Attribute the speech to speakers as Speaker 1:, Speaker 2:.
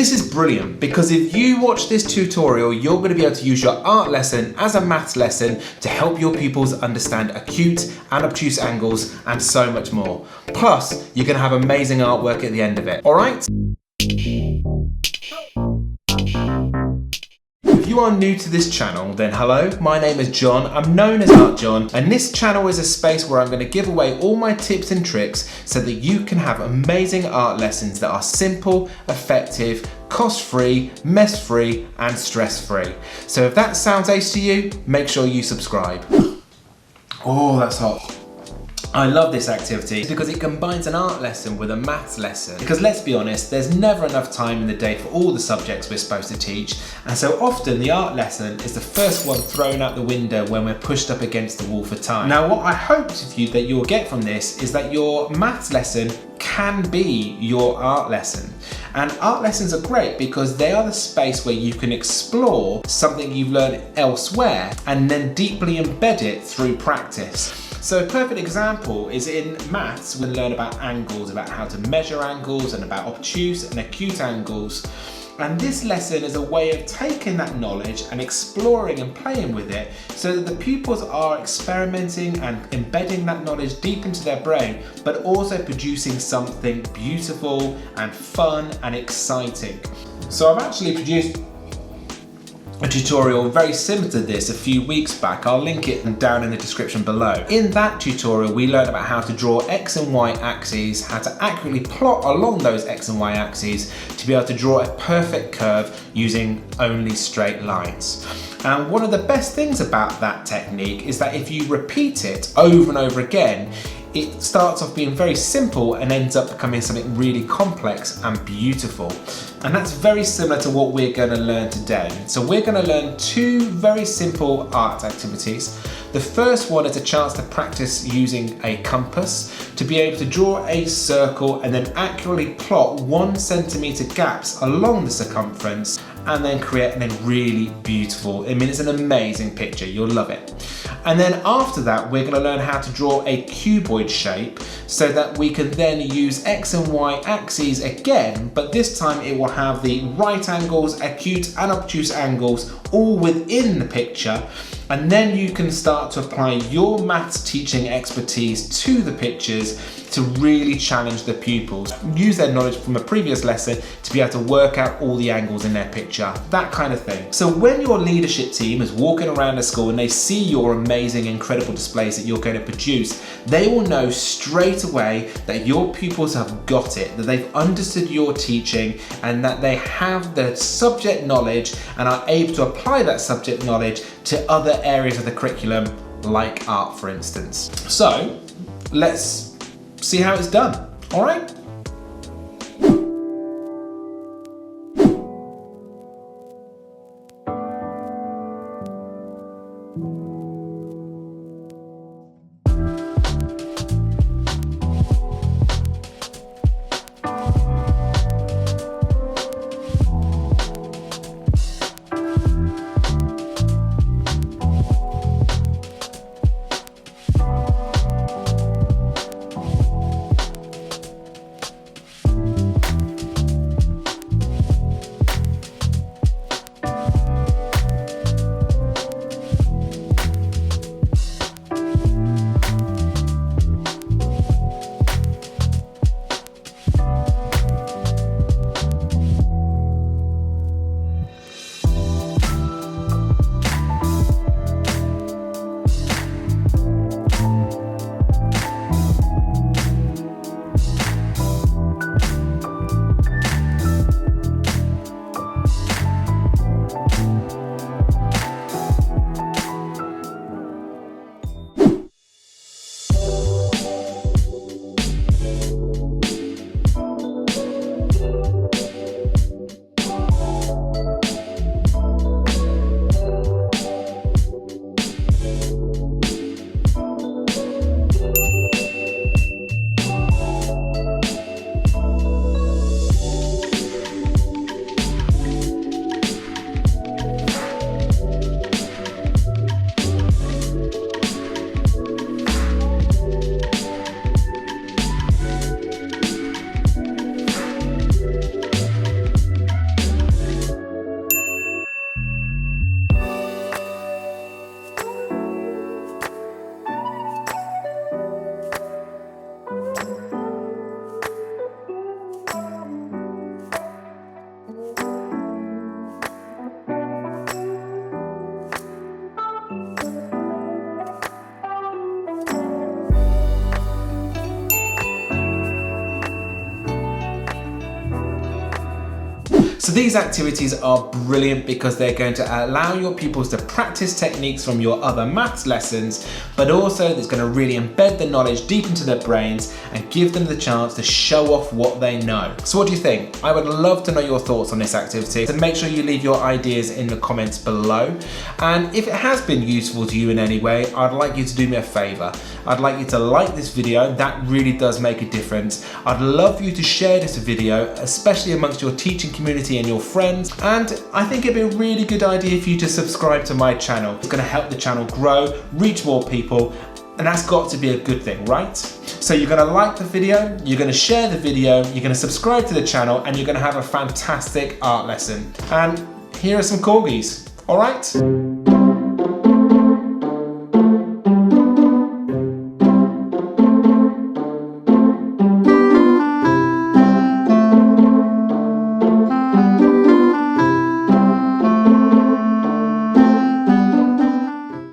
Speaker 1: This is brilliant because if you watch this tutorial, you're going to be able to use your art lesson as a maths lesson to help your pupils understand acute and obtuse angles and so much more. Plus, you're going to have amazing artwork at the end of it. All right? If you are new to this channel, then hello, my name is John, I'm known as Art John, and this channel is a space where I'm going to give away all my tips and tricks so that you can have amazing art lessons that are simple, effective, cost-free, mess-free, and stress-free. So if that sounds ace to you, make sure you subscribe. Oh, that's hot. I love this activity because it combines an art lesson with a maths lesson. Because let's be honest, there's never enough time in the day for all the subjects we're supposed to teach. And so often the art lesson is the first one thrown out the window when we're pushed up against the wall for time. Now, what I hope that you'll get from this is that your maths lesson can be your art lesson. And art lessons are great because they are the space where you can explore something you've learned elsewhere and then deeply embed it through practice. So a perfect example is in maths, we learn about angles, about how to measure angles and about obtuse and acute angles. And this lesson is a way of taking that knowledge and exploring and playing with it so that the pupils are experimenting and embedding that knowledge deep into their brain, but also producing something beautiful and fun and exciting. So I've actually produced a tutorial very similar to this a few weeks back. I'll link it down in the description below. In that tutorial, we learned about how to draw X and Y axes, how to accurately plot along those X and Y axes to be able to draw a perfect curve using only straight lines. And one of the best things about that technique is that if you repeat it over and over again, it starts off being very simple and ends up becoming something really complex and beautiful. And that's very similar to what we're going to learn today. So we're going to learn two very simple art activities. The first one is a chance to practice using a compass to be able to draw a circle and then accurately plot 1 centimeter gaps along the circumference and then create a really beautiful, it's an amazing picture, you'll love it. And then after that, we're going to learn how to draw a cuboid shape so that we can then use X and Y axes again, but this time it will have the right angles, acute and obtuse angles all within the picture. And then you can start to apply your maths teaching expertise to the pictures to really challenge the pupils. Use their knowledge from a previous lesson to be able to work out all the angles in their picture, that kind of thing. So when your leadership team is walking around the school and they see your amazing, incredible displays that you're going to produce, they will know straight away that your pupils have got it, that they've understood your teaching and that they have the subject knowledge and are able to apply that subject knowledge to other areas of the curriculum, like art, for instance. So let's see how it's done, all right? So these activities are brilliant because they're going to allow your pupils to practice techniques from your other maths lessons, but also it's going to really embed the knowledge deep into their brains and give them the chance to show off what they know. So what do you think? I would love to know your thoughts on this activity, so make sure you leave your ideas in the comments below. And if it has been useful to you in any way, I'd like you to do me a favor. I'd like you to like this video. That really does make a difference. I'd love for you to share this video, especially amongst your teaching community and your friends. And I think it'd be a really good idea for you to subscribe to my channel. It's going to help the channel grow, reach more people, and that's got to be a good thing, right? So you're going to like the video, you're going to share the video, you're going to subscribe to the channel, and you're going to have a fantastic art lesson. And here are some corgis, all right?